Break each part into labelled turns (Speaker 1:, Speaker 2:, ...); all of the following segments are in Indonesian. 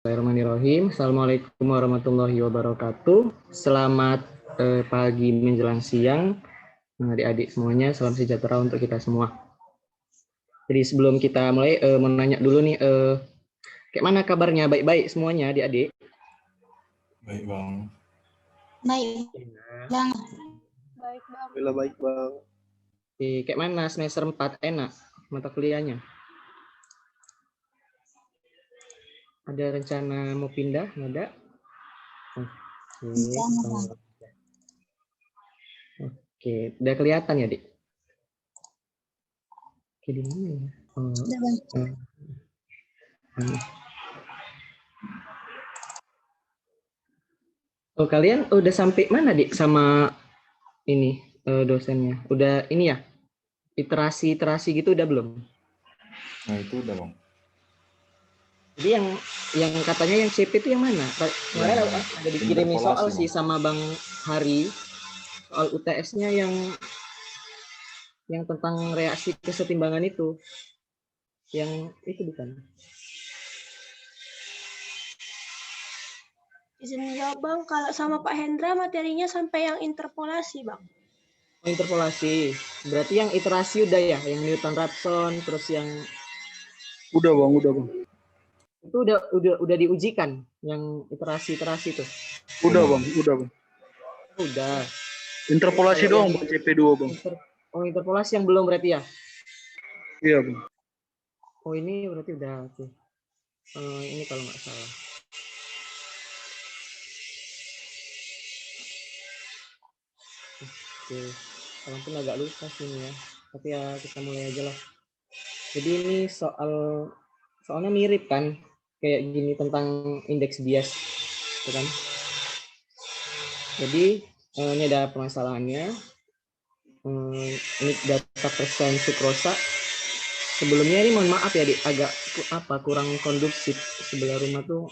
Speaker 1: Bismillahirrahmanirrahim. Assalamualaikum warahmatullahi wabarakatuh. Selamat pagi menjelang siang, adik-adik semuanya. Salam sejahtera untuk kita semua. Jadi sebelum kita mulai, mau nanya dulu nih, kayak mana kabarnya? Baik-baik semuanya, adik-adik?
Speaker 2: Baik, Bang.
Speaker 3: Baik, Bang.
Speaker 4: Baik, Bang.
Speaker 5: Alhamdulillah baik, Bang.
Speaker 1: Kayak mana semester 4 enak mata kuliahnya? Ada rencana mau pindah? Nggak ada? Oke, udah kelihatan ya, Dik? Oke, di mana ya? Oh, kalian udah sampai mana, Dik, sama ini dosennya? Udah ini ya? Iterasi gitu udah belum?
Speaker 2: Nah, itu udah, Bang.
Speaker 1: Jadi yang katanya yang CP itu yang mana? Kemarin ada dikirimin soal sih sama Bang Hari, soal UTS-nya yang tentang reaksi kesetimbangan itu. Yang itu bukan?
Speaker 4: Izin jawab, Bang. Kalau sama Pak Hendra materinya sampai yang interpolasi, Bang.
Speaker 1: Oh, interpolasi. Berarti yang iterasi udah ya, yang Newton-Raphson, terus yang
Speaker 5: Udah, Bang.
Speaker 1: itu udah diujikan yang iterasi itu.
Speaker 5: Udah, Bang.
Speaker 1: Udah.
Speaker 5: Interpolasi doang, Bang, CP2, Bang.
Speaker 1: Interpolasi yang belum berarti ya?
Speaker 5: Iya, Bang.
Speaker 1: Oh, ini berarti udah. Oke. Ini kalau nggak salah. Oke. Walaupun agak lupa sih ini ya. Tapi ya kita mulai aja lah. Jadi ini soalnya mirip kan, kayak gini tentang indeks bias, gitu kan? Jadi ini ada permasalahannya. Ini data persen sukrosa. Sebelumnya ini mohon maaf ya, Dik, agak kurang kondusif. Sebelah rumah tuh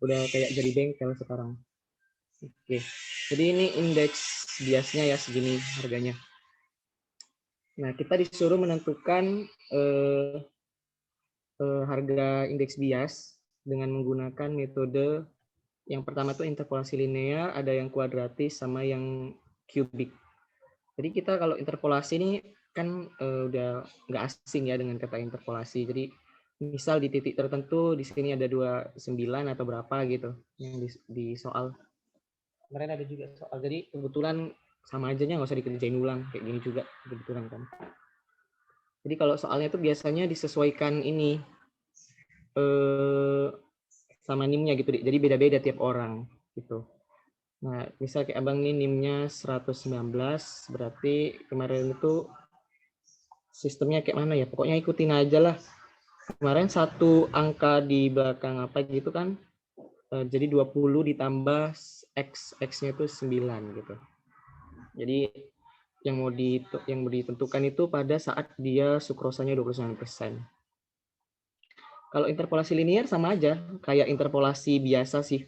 Speaker 1: udah kayak jadi bengkel sekarang. Oke. Jadi ini indeks biasnya ya segini harganya. Nah, kita disuruh menentukan harga indeks bias dengan menggunakan metode yang pertama itu interpolasi linear, ada yang kuadratis sama yang kubik. Jadi kita kalau interpolasi ini kan udah nggak asing ya dengan kata interpolasi. Jadi misal di titik tertentu di sini ada 29 atau berapa gitu yang di soal. Kemarin ada juga soal. Jadi kebetulan sama aja nggak usah dikerjain ulang kayak gini juga kebetulan kan. Jadi kalau soalnya itu biasanya disesuaikan ini sama NIM-nya gitu. Jadi beda-beda tiap orang gitu. Nah, misal kayak abang ini NIM-nya 119, berarti kemarin itu sistemnya kayak mana ya? Pokoknya ikutin aja lah. Kemarin satu angka di belakang apa gitu kan. Jadi 20 ditambah X-nya itu 9 gitu. Jadi yang mau ditentukan itu pada saat dia sukrosanya 29%. Kalau interpolasi linear sama aja, kayak interpolasi biasa sih.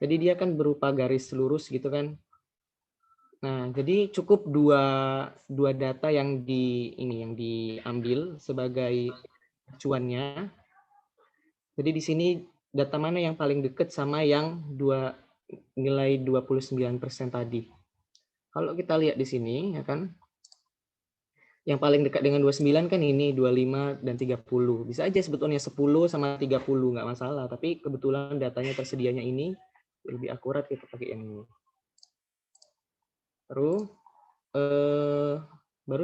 Speaker 1: Jadi dia kan berupa garis lurus gitu kan. Nah, jadi cukup dua data yang diambil sebagai acuannya. Jadi di sini data mana yang paling dekat sama yang nilai 29% tadi. Kalau kita lihat di sini ya kan, yang paling dekat dengan 29 kan ini 25 dan 30. Bisa aja sebetulnya 10 sama 30 nggak masalah, tapi kebetulan datanya tersedianya ini lebih akurat kita pakai yang ini. Baru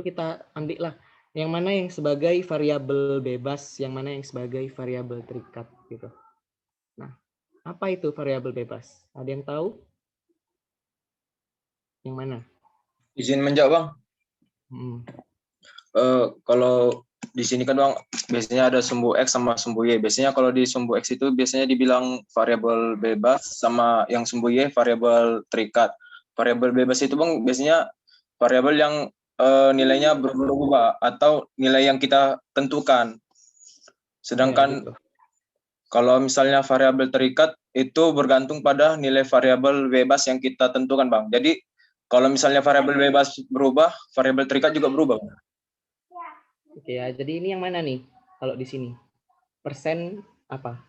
Speaker 1: kita ambil lah yang mana yang sebagai variabel bebas, yang mana yang sebagai variabel terikat gitu. Nah, apa itu variabel bebas? Ada yang tahu? Yang mana?
Speaker 6: Izin menjawab, Bang. Kalau di sini kan, Bang, biasanya ada sumbu X sama sumbu Y. Biasanya kalau di sumbu X itu biasanya dibilang variabel bebas, sama yang sumbu Y variabel terikat. Variabel bebas itu, Bang, biasanya variabel yang nilainya berubah atau nilai yang kita tentukan. Sedangkan
Speaker 1: ya,
Speaker 6: kalau misalnya variabel terikat itu bergantung pada nilai variabel bebas yang kita tentukan, Bang. Jadi kalau misalnya variabel bebas berubah, variabel terikat juga berubah, Bang.
Speaker 1: Oke ya, jadi ini yang mana nih? Kalau di sini persen apa?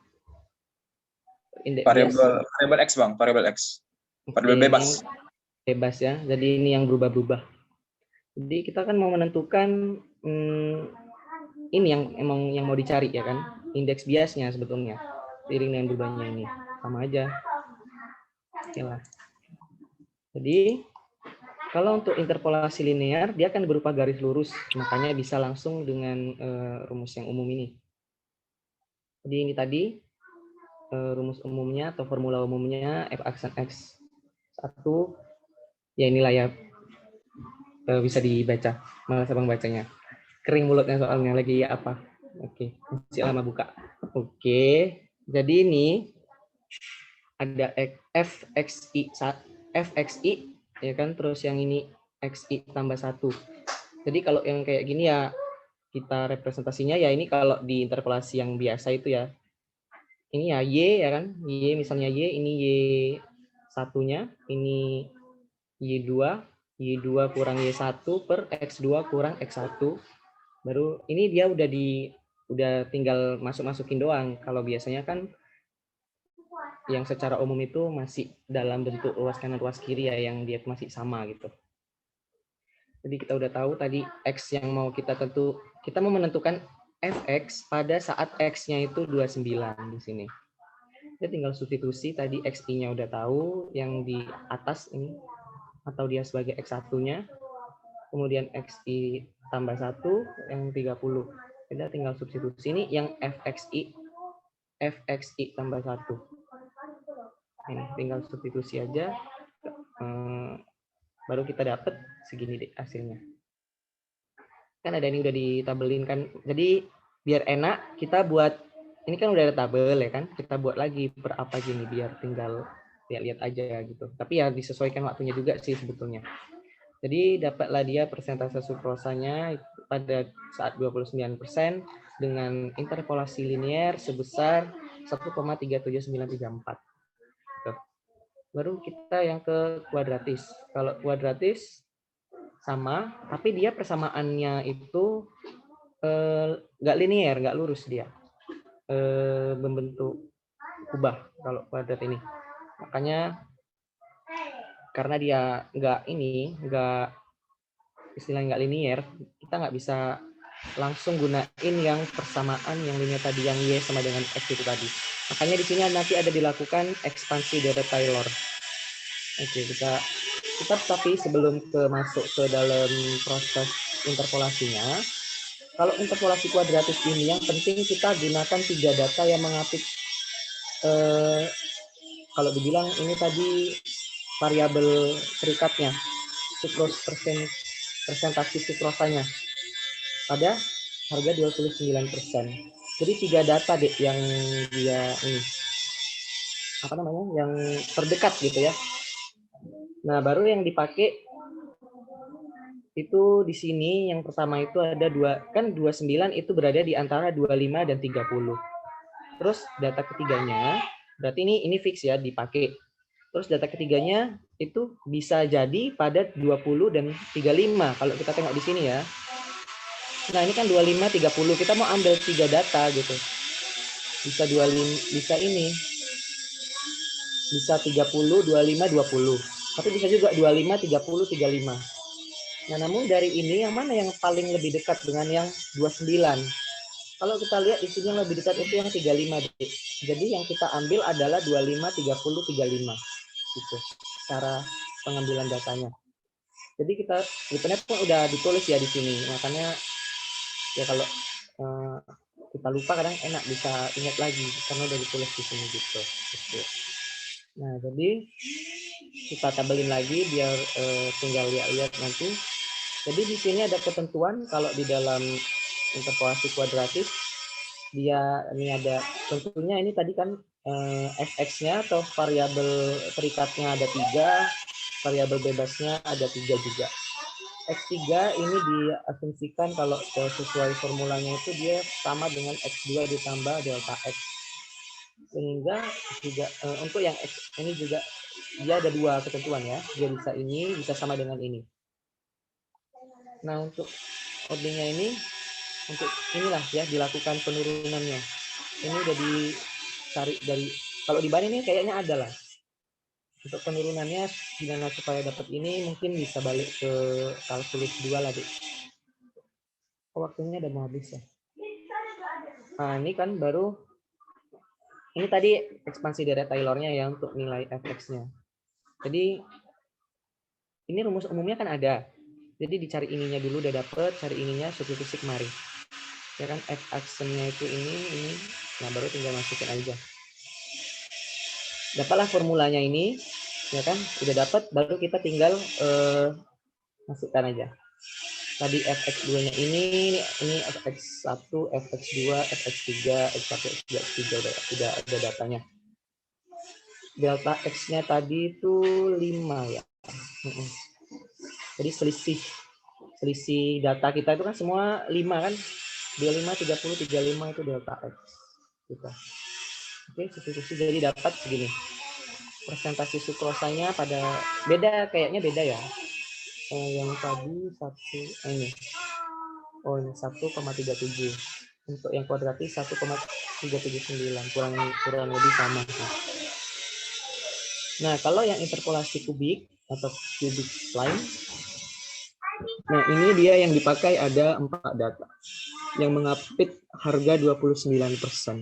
Speaker 1: indeks bias.
Speaker 6: Variabel X Bang, variabel X. Variabel
Speaker 1: Oke,
Speaker 6: bebas.
Speaker 1: Bebas ya. Jadi ini yang berubah-berubah. Jadi kita kan mau menentukan ini yang emang yang mau dicari ya kan, indeks biasnya sebetulnya. Seiring dengan berubahnya ini sama aja. Oke lah. Jadi kalau untuk interpolasi linear dia akan berupa garis lurus, makanya bisa langsung dengan rumus yang umum ini. Jadi ini tadi rumus umumnya atau formula umumnya f aksen x 1, ya inilah ya, bisa dibaca. Malas abang bacanya, kering mulutnya soalnya lagi ya apa. Oke, masih lama buka. Oke, jadi ini ada fxi ya kan, terus yang ini xi tambah 1. Jadi kalau yang kayak gini ya kita representasinya ya ini kalau di interpolasi yang biasa itu ya. Ini ya y ya kan, y misalnya y, ini y satunya, ini y2 kurang y1 per x2 kurang x1. Baru ini dia udah tinggal masukin doang. Kalau biasanya kan yang secara umum itu masih dalam bentuk luas kanan luas kiri ya, yang dia masih sama gitu. Jadi kita udah tahu tadi x yang mau kita mau menentukan fx pada saat x-nya itu 29 di sini. Kita tinggal substitusi tadi xi-nya udah tahu yang di atas ini atau dia sebagai x1-nya. Kemudian xi tambah 1 yang 30. Kita tinggal substitusi ini yang fxi tambah 1. Ini tinggal substitusi aja. Baru kita dapat segini deh hasilnya. Kan ada ini udah ditabelin kan. Jadi biar enak kita buat, ini kan udah ada tabel ya kan. Kita buat lagi per apa gini biar tinggal lihat aja gitu. Tapi ya disesuaikan waktunya juga sih sebetulnya. Jadi dapatlah dia persentase sukrosanya pada saat 29% dengan interpolasi linear sebesar 1,37934. Baru kita yang ke kuadratis. Kalau kuadratis sama, tapi dia persamaannya itu nggak linear, nggak lurus dia. Membentuk kubah kalau kuadrat ini. Makanya karena dia istilahnya nggak linear, kita nggak bisa langsung gunain yang persamaan yang linear tadi, yang y sama dengan x itu tadi. Makanya di sini nanti ada dilakukan ekspansi dari Taylor. Oke, kita tapi sebelum masuk ke dalam proses interpolasinya, kalau interpolasi kuadratis ini yang penting kita gunakan 3 data yang mengapit. Kalau dibilang ini tadi variabel terikatnya, persentase sukrosanya pada harga 29%. Jadi 3 data deh yang dia ini yang terdekat gitu ya. Nah, baru yang dipakai itu di sini yang pertama itu ada 29 itu berada di antara 25 dan 30. Terus data ketiganya berarti ini fix ya dipakai. Terus data ketiganya itu bisa jadi pada 20 dan 35 kalau kita tengok di sini ya. Nah, ini kan 25 30, kita mau ambil 3 data gitu. Bisa 25, bisa ini. Bisa 30, 25, 20. Tapi bisa juga 25, 30, 35. Nah, namun dari ini yang mana yang paling lebih dekat dengan yang 29? Kalau kita lihat di sini yang lebih dekat itu yang 35. Jadi yang kita ambil adalah 25, 30, 35. Gitu. Cara pengambilan datanya. Jadi kita sebenarnya pun udah ditulis ya di sini. Makanya ya kalau kita lupa kadang enak bisa ingat lagi karena udah ditulis di sini gitu. Nah, jadi kita tabelin lagi biar tinggal lihat nanti. Jadi di sini ada ketentuan kalau di dalam interpolasi kuadratis dia ini ada tentunya ini tadi kan fx-nya atau variabel terikatnya ada 3, variabel bebasnya ada 3 juga. X3 ini diasumsikan kalau sesuai formulanya itu dia sama dengan X2 ditambah delta X. Sehingga juga untuk yang X ini juga dia ada 2 ketentuan ya. Dia bisa ini, bisa sama dengan ini. Nah, untuk ordingnya ini, untuk inilah ya dilakukan penurunannya. Ini udah dicari dari Kalau di Bani ini kayaknya ada lah. Untuk penurunannya gimana supaya dapat ini, mungkin bisa balik ke kalkulus 2 lah, Dik. Oh, waktunya udah mau habis ya. Nah, ini kan baru, ini tadi ekspansi dari Taylor-nya ya untuk nilai fx-nya. Jadi ini rumus umumnya kan ada. Jadi dicari ininya dulu udah dapet, cari ininya substitusi kemari. Ya kan f(x)-nya itu ini. Nah, baru tinggal masukin aja. Dapatlah formulanya ini, ya kan? Udah dapat, baru kita tinggal masukkan aja. Tadi fx2-nya ini fx1, fx2, fx3, x1, x2, x3 udah ada datanya. Delta x-nya tadi itu 5 ya. Jadi selisih data kita itu kan semua 5 kan? 25, 30, 35 itu delta x kita. Oke, substitusi jadi dapat segini. Presentasi sukrosanya pada beda, kayaknya beda ya. Yang tadi ini 1,37. Untuk yang kuadratis 1,379, kurang lebih sama. Nah, kalau yang interpolasi kubik atau cubic spline, nah ini dia yang dipakai ada 4 data yang mengapit harga 29%.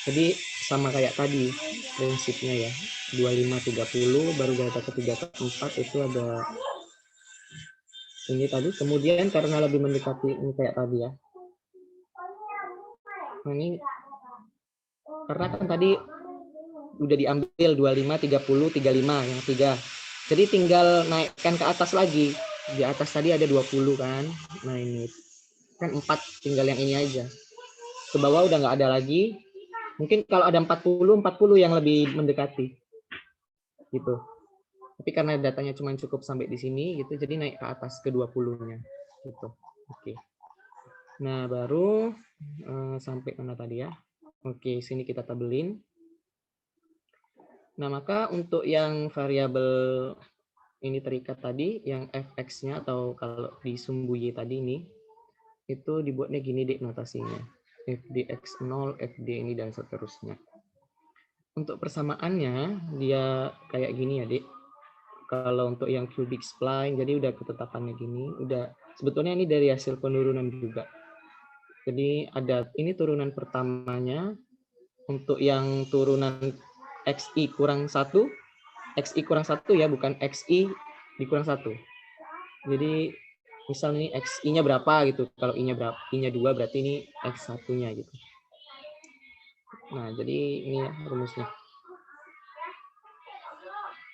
Speaker 1: Jadi sama kayak tadi prinsipnya ya, 25, 30, baru data ketiga keempat itu ada ini tadi. Kemudian karena lebih mendekati ini kayak tadi ya. Nah ini karena kan tadi udah diambil 25, 30, 35 yang 3. Jadi tinggal naikkan ke atas lagi. Di atas tadi ada 20 kan. Nah ini kan 4, tinggal yang ini aja. Ke bawah udah nggak ada lagi. Mungkin kalau ada 40 yang lebih mendekati. Gitu. Tapi karena datanya cuma cukup sampai di sini gitu, jadi naik ke atas ke 20-nya. Gitu. Oke. Nah, baru sampai mana tadi ya? Oke, sini kita tabelin. Nah, maka untuk yang variabel ini terikat tadi, yang fx-nya atau kalau di sumbu y tadi ini, itu dibuatnya gini deh notasinya. fdx0, fd ini, dan seterusnya. Untuk persamaannya, dia kayak gini ya, Dik. Kalau untuk yang cubic spline, jadi udah ketetapannya gini. Udah sebetulnya ini dari hasil penurunan juga. Jadi ada ini turunan pertamanya. Untuk yang turunan xi kurang 1 ya, bukan xi dikurang 1. Jadi misal ini xi-nya berapa gitu. Kalau i-nya 2 berarti ini x1-nya gitu. Nah, jadi ini rumusnya.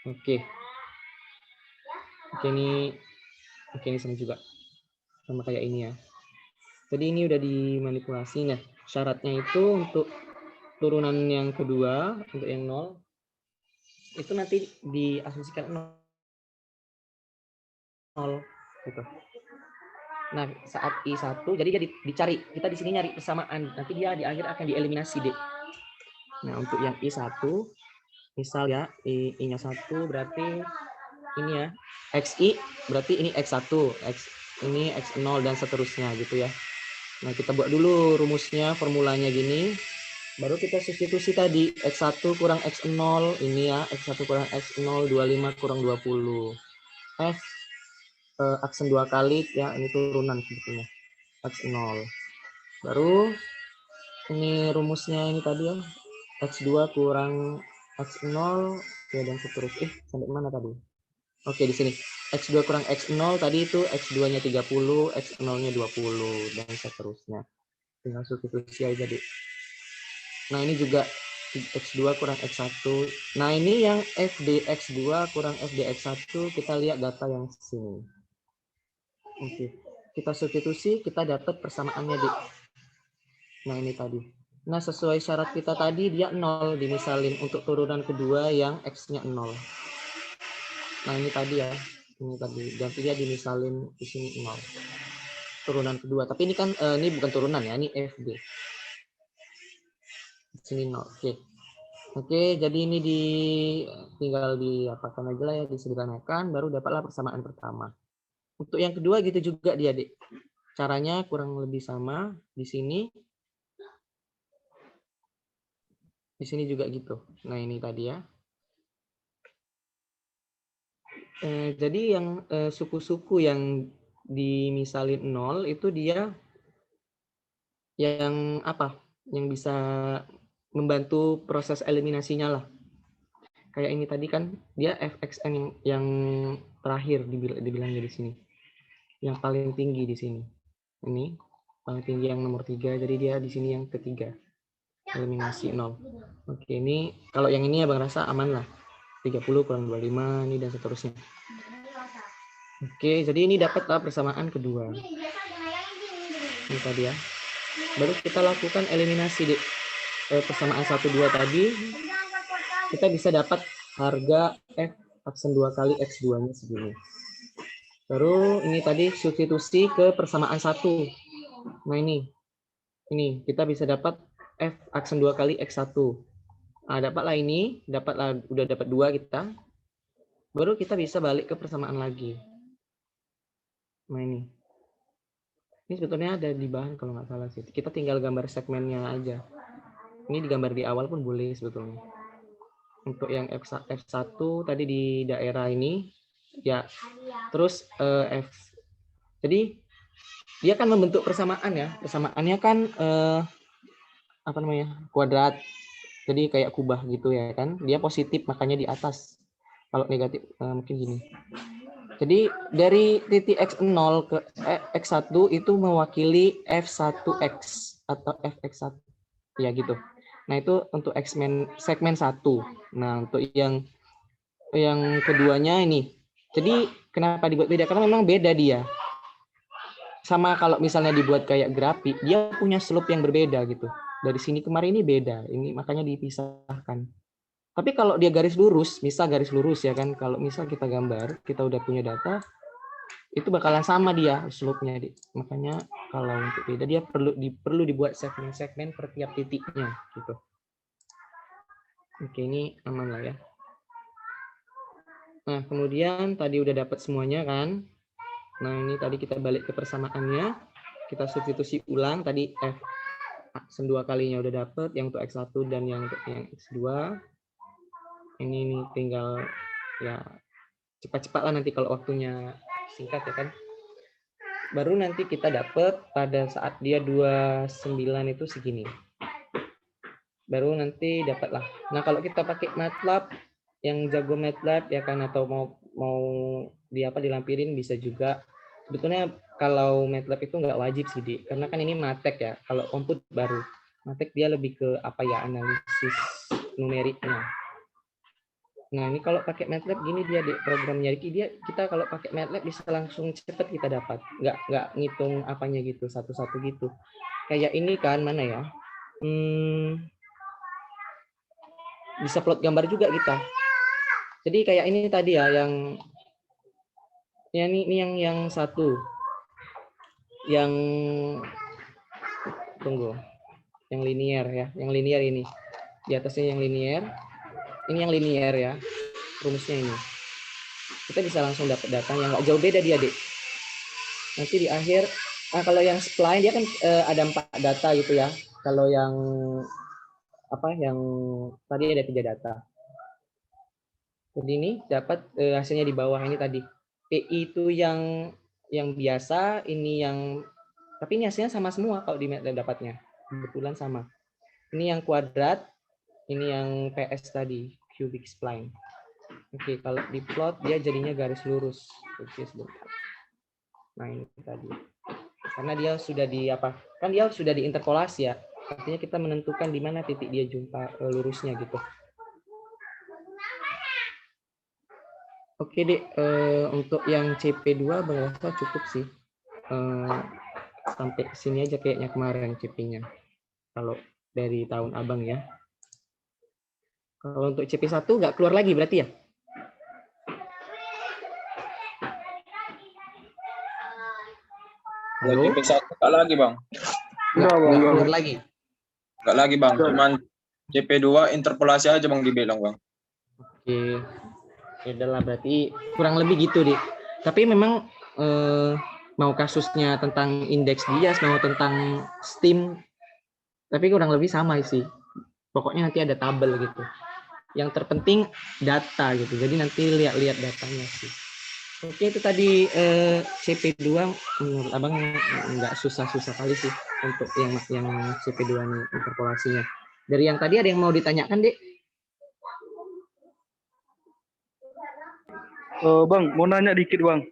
Speaker 1: Oke, ini sama juga. Sama kayak ini ya. Jadi ini udah dimanipulasi. Nah, syaratnya itu untuk turunan yang kedua, untuk yang 0, itu nanti diasumsikan 0 gitu. Nah, saat I1, jadi dia dicari. Kita di sini nyari persamaan. Nanti dia di akhir akan dieliminasi, Dek. Nah, untuk yang I1, misal ya, I-nya 1 berarti ini ya, XI berarti ini X1, ini X0, dan seterusnya gitu ya. Nah, kita buat dulu rumusnya, formulanya gini. Baru kita substitusi tadi, X1 kurang X0, ini ya, X1 kurang X0, 25 kurang 20. F aksen 2 kali, ya ini turunan sebetulnya, X0. Baru ini rumusnya ini tadi ya, X2 kurang X0, ya dan seterusnya. Sampai mana tadi? Oke, di sini. X2 kurang X0 tadi itu X2-nya 30, X0-nya 20, dan seterusnya. Tinggal substitusi aja, Dik. Nah, ini juga X2 kurang X1. Nah, ini yang FDX2 kurang FDX1, kita lihat data yang sini. Oke. Kita substitusi, kita dapat persamaannya, Dik. Nah, ini tadi. Nah, sesuai syarat kita tadi, dia 0 dimisalin untuk turunan kedua yang X-nya 0. Nah, ini tadi ya. Ini tadi. Dan dia dimisalin di sini 0. Turunan kedua. Tapi ini kan, ini bukan turunan ya. Ini FD. Di sini 0. Oke, jadi ini tinggal diapakan aja lah ya, disederhanakan, baru dapatlah persamaan pertama. Untuk yang kedua gitu juga dia, Dik. Caranya kurang lebih sama di sini. Di sini juga gitu. Nah, ini tadi ya. Jadi yang suku-suku yang dimisalin 0 itu dia yang apa? Yang bisa membantu proses eliminasinya lah. Kayak ini tadi kan dia fxn yang terakhir dibilangnya di sini. Yang paling tinggi di sini. Ini paling tinggi yang nomor 3, jadi dia di sini yang ketiga. Eliminasi 0. Oke, ini kalau yang ini Abang rasa aman lah. 30 kurang 25 ini dan seterusnya. Oke, jadi ini dapatlah persamaan kedua. Ini tadi ya. Baru kita lakukan eliminasi di persamaan 1 2 tadi. Kita bisa dapat harga f aksen 2 kali x2-nya segini. Baru ini tadi substitusi ke persamaan 1. Nah, ini kita bisa dapat f aksen 2 kali x1. Nah, dapatlah ini, udah dapat 2 kita. Baru kita bisa balik ke persamaan lagi. Nah, ini sebetulnya ada di bahan kalau nggak salah sih. Kita tinggal gambar segmennya aja. Ini digambar di awal pun boleh sebetulnya. Untuk yang F1 tadi di daerah ini, ya. Terus F. Jadi dia kan membentuk persamaan ya. Persamaannya kan apa namanya? Kuadrat. Jadi kayak kubah gitu ya kan. Dia positif makanya di atas. Kalau negatif mungkin gini. Jadi dari titik x0 ke x1 itu mewakili f1x atau fx1. Ya gitu. Nah, itu untuk segmen 1. Nah, untuk yang keduanya ini. Jadi kenapa dibuat beda? Karena memang beda dia. Sama kalau misalnya dibuat kayak grafik, dia punya slope yang berbeda gitu. Dari sini kemarin ini beda. Ini makanya dipisahkan. Tapi kalau dia garis lurus, misal garis lurus ya kan, kalau misal kita gambar, kita udah punya data, itu bakalan sama dia slope-nya. Makanya kalau untuk beda dia perlu dibuat segmen-segmen per tiap titiknya gitu. Oke, ini aman lah ya. Nah, kemudian tadi udah dapat semuanya kan. Nah, ini tadi kita balik ke persamaannya. Kita substitusi ulang tadi f aksen 2 kalinya udah dapat, yang untuk x1 dan yang untuk yang x2. Ini tinggal ya cepat-cepat lah nanti kalau waktunya singkat ya kan. Baru nanti kita dapat pada saat dia 29 itu segini. Baru nanti dapatlah. Nah, kalau kita pakai MATLAB yang jago MATLAB ya kan, atau mau dilampirin bisa juga. Sebetulnya kalau MATLAB itu nggak wajib sih, Di. Karena kan ini Matek ya. Kalau Komput baru. Matek dia lebih ke apa ya, analisis numeriknya. Nah, ini kalau pakai MATLAB gini dia di programnya kita kalau pakai MATLAB bisa langsung cepet kita dapat. Nggak ngitung apanya gitu satu-satu gitu. Kayak ini kan mana ya? Bisa plot gambar juga kita. Jadi kayak ini tadi ya ini yang satu. Yang tunggu. Yang linear ya, yang linear ini. Di atasnya yang linear. Ini yang linear ya, rumusnya ini. Kita bisa langsung dapat data yang nggak jauh beda dia, Dek. Nanti di akhir, kalau yang spline dia kan ada 4 data gitu ya. Kalau yang yang tadi ada 3 data. Jadi ini dapat hasilnya di bawah ini tadi. PI itu yang biasa, ini tapi ini hasilnya sama semua kalau di MATLAB dapatnya. Kebetulan sama. Ini yang kuadrat. Ini yang PS tadi, cubic spline. Oke, kalau di plot dia jadinya garis lurus. Oke, sebentar. Nah, ini tadi. Karena dia sudah kan dia sudah diinterpolasi ya. Artinya kita menentukan di mana titik dia jumpa lurusnya gitu. Oke, Dek. Untuk yang CP2 berasa cukup sih. Sampai sini aja kayaknya kemarin CP-nya. Kalau dari tahun Abang ya. Kalau untuk CP1 nggak keluar lagi berarti ya?
Speaker 6: Halo? CP1 nggak lagi, Bang.
Speaker 5: Enggak, Bang.
Speaker 1: Nggak keluar lagi?
Speaker 6: Nggak lagi, Bang. Cuman CP2 interpolasi aja, Bang, dibilang, Bang.
Speaker 1: Oke. Ya udahlah, berarti kurang lebih gitu, Dik. Tapi memang mau kasusnya tentang indeks bias, mau tentang STEAM, tapi kurang lebih sama sih. Pokoknya nanti ada tabel gitu. Yang terpenting data gitu. Jadi nanti lihat-lihat datanya sih. Oke, itu tadi CP2 menurut Abang nggak susah-susah kali sih untuk yang CP2 nih interpolasinya. Dari yang tadi ada yang mau ditanyakan, Dek?
Speaker 5: Bang, mau nanya dikit Bang.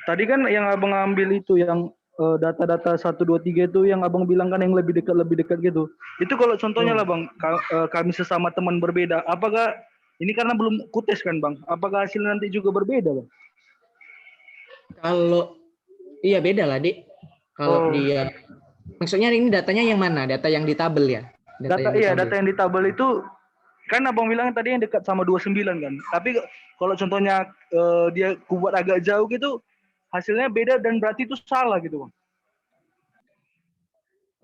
Speaker 5: Tadi kan yang Abang ambil itu yang data-data 1, 2, 3 itu yang Abang bilang kan yang lebih dekat gitu. Itu kalau contohnya lah Bang, kami sesama teman berbeda, apakah ini karena belum kutes kan Bang, apakah hasilnya nanti juga berbeda Bang?
Speaker 1: Kalau iya beda lah, Dik. Kalau dia maksudnya ini datanya yang mana? Data yang di tabel ya?
Speaker 5: Data yang di tabel itu kan Abang bilang tadi yang dekat sama 29 kan. Tapi kalau contohnya dia kubuat agak jauh gitu, hasilnya beda dan berarti itu salah gitu Bang.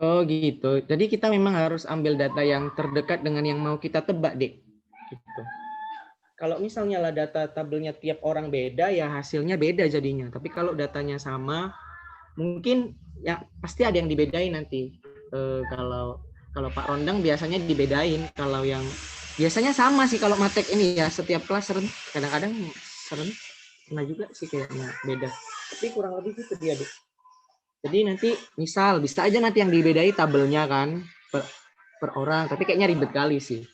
Speaker 1: Oh gitu. Jadi kita memang harus ambil data yang terdekat dengan yang mau kita tebak, Dek. Gitu. Kalau misalnya lah data tabelnya tiap orang beda, ya hasilnya beda jadinya. Tapi kalau datanya sama, mungkin ya pasti ada yang dibedain nanti. Kalau Pak Rondang biasanya dibedain. Kalau yang biasanya sama sih kalau matek ini ya, setiap kelas kadang-kadang seren pernah juga sih kayaknya beda. Tapi kurang lebih gitu dia, Dek. Jadi nanti misal bisa aja nanti yang dibedai tabelnya kan per orang, tapi kayaknya ribet kali sih.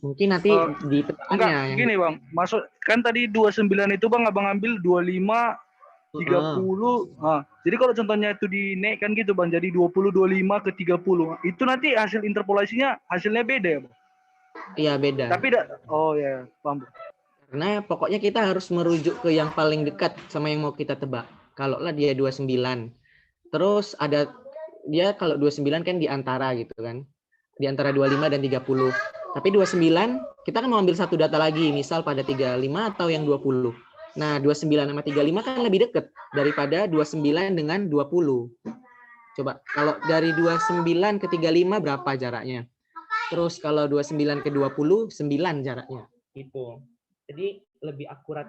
Speaker 1: Mungkin nanti di
Speaker 5: enggak yang gini Bang, maksud kan tadi 29 itu Bang Abang ambil 25 30. Jadi kalau contohnya itu dinaikkan gitu Bang, jadi 20 25 ke 30. Itu nanti hasil interpolasinya hasilnya beda ya Bang?
Speaker 1: Iya, beda.
Speaker 5: Tapi ya, paham.
Speaker 1: Karena pokoknya kita harus merujuk ke yang paling dekat sama yang mau kita tebak. Kalau lah dia 29. Terus ada dia kalau 29 kan di antara gitu kan. Di antara 25 dan 30. Tapi 29 kita kan mau ambil satu data lagi, misal pada 35 atau yang 20. Nah, 29 sama 35 kan lebih dekat daripada 29 dengan 20. Coba kalau dari 29 ke 35 berapa jaraknya? Terus kalau 29 ke 20 9 jaraknya. Gitu. Jadi lebih akurat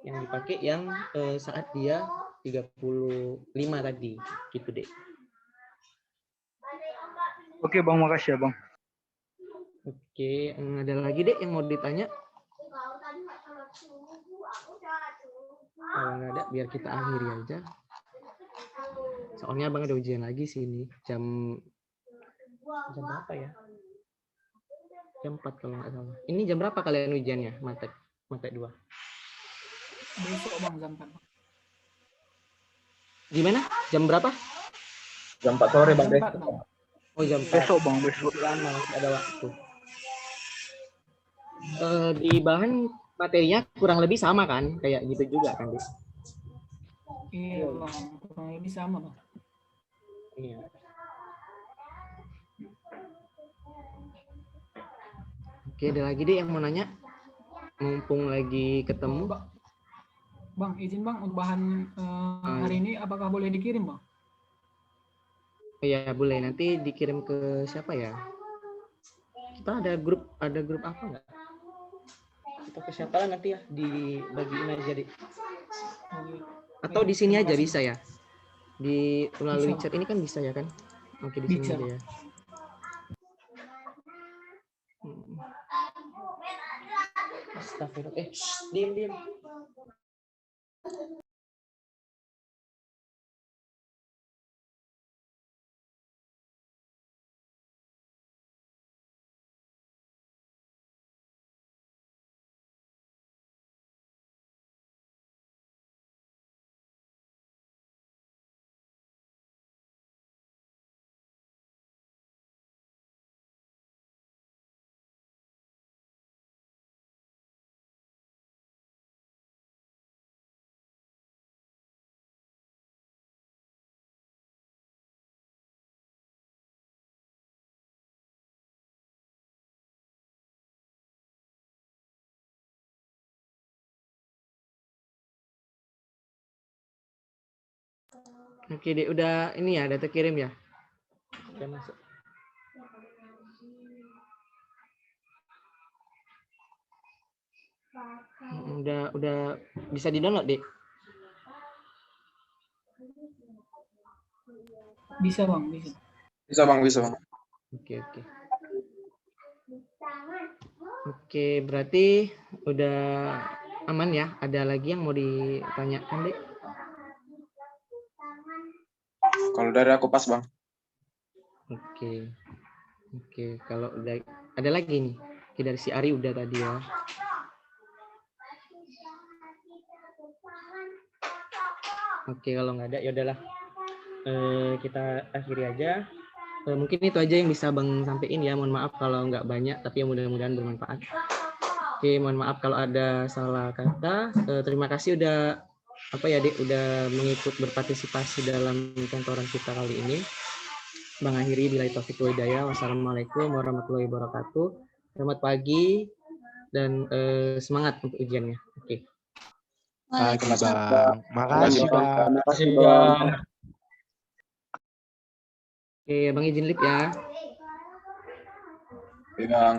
Speaker 1: yang dipakai yang saat dia 35 tadi, gitu deh.
Speaker 5: Oke Bang, makasih ya Bang.
Speaker 1: Oke, ada lagi deh yang mau ditanya? Kalau nggak ada, biar kita akhiri aja. Soalnya Bang ada ujian lagi sini jam berapa ya? Jam 4 kalau nggak salah. Ini jam berapa kalian ujiannya? Matek 2.
Speaker 7: Besok Bang jam 4.
Speaker 1: Gimana? Jam berapa?
Speaker 6: Jam 4 sore Bang.
Speaker 1: Oh, jam 4.
Speaker 5: Besok Bang, besok.
Speaker 1: Lama, masih ada waktu. Di bahan materinya kurang lebih sama kan? Kayak gitu juga kan, Dis?
Speaker 7: Iya Bang, kurang lebih sama Bang.
Speaker 1: Iya. Oke, ada lagi deh yang mau nanya? Mumpung lagi ketemu.
Speaker 7: Bang, izin Bang, untuk bahan hari ini apakah boleh dikirim Bang?
Speaker 1: Iya, boleh. Nanti dikirim ke siapa ya? Kita ada grup apa enggak? Kita ke siapa lah nanti ya, dibagiin aja deh. Atau di sini aja bisa ya? Di melalui chat ini kan bisa ya kan? Oke, di sini aja ya. Astagfirullah. Diam. Oke deh, udah ini ya, udah terkirim ya? Udah masuk. Udah bisa di-download, Dek?
Speaker 7: Bisa Bang, bisa.
Speaker 6: Bisa Bang.
Speaker 1: Oke, oke. Oke, berarti udah aman ya? Ada lagi yang mau ditanyakan, Dek?
Speaker 6: Kalau dari aku pas, Bang.
Speaker 1: Oke. Oke, kalau udah ada lagi nih. Oke, dari si Ari udah tadi ya. Oke, kalau nggak ada ya udahlah. Kita akhiri aja. Mungkin itu aja yang bisa Bang sampaikan ya. Mohon maaf kalau nggak banyak, tapi mudah-mudahan bermanfaat. Oke, mohon maaf kalau ada salah kata. Terima kasih udah udah mengikut berpartisipasi dalam kantoran kita kali ini. Bang akhiri bila taufik wal hidayah. Wassalamualaikum warahmatullahi wabarakatuh. Selamat pagi dan semangat untuk ujiannya. Oke.
Speaker 3: Waalaikumsalam.
Speaker 8: Bang. Makasih, Bang.
Speaker 6: Terima kasih, Bang.
Speaker 1: Oke, Bang izin lip ya.
Speaker 6: Oke, Bang.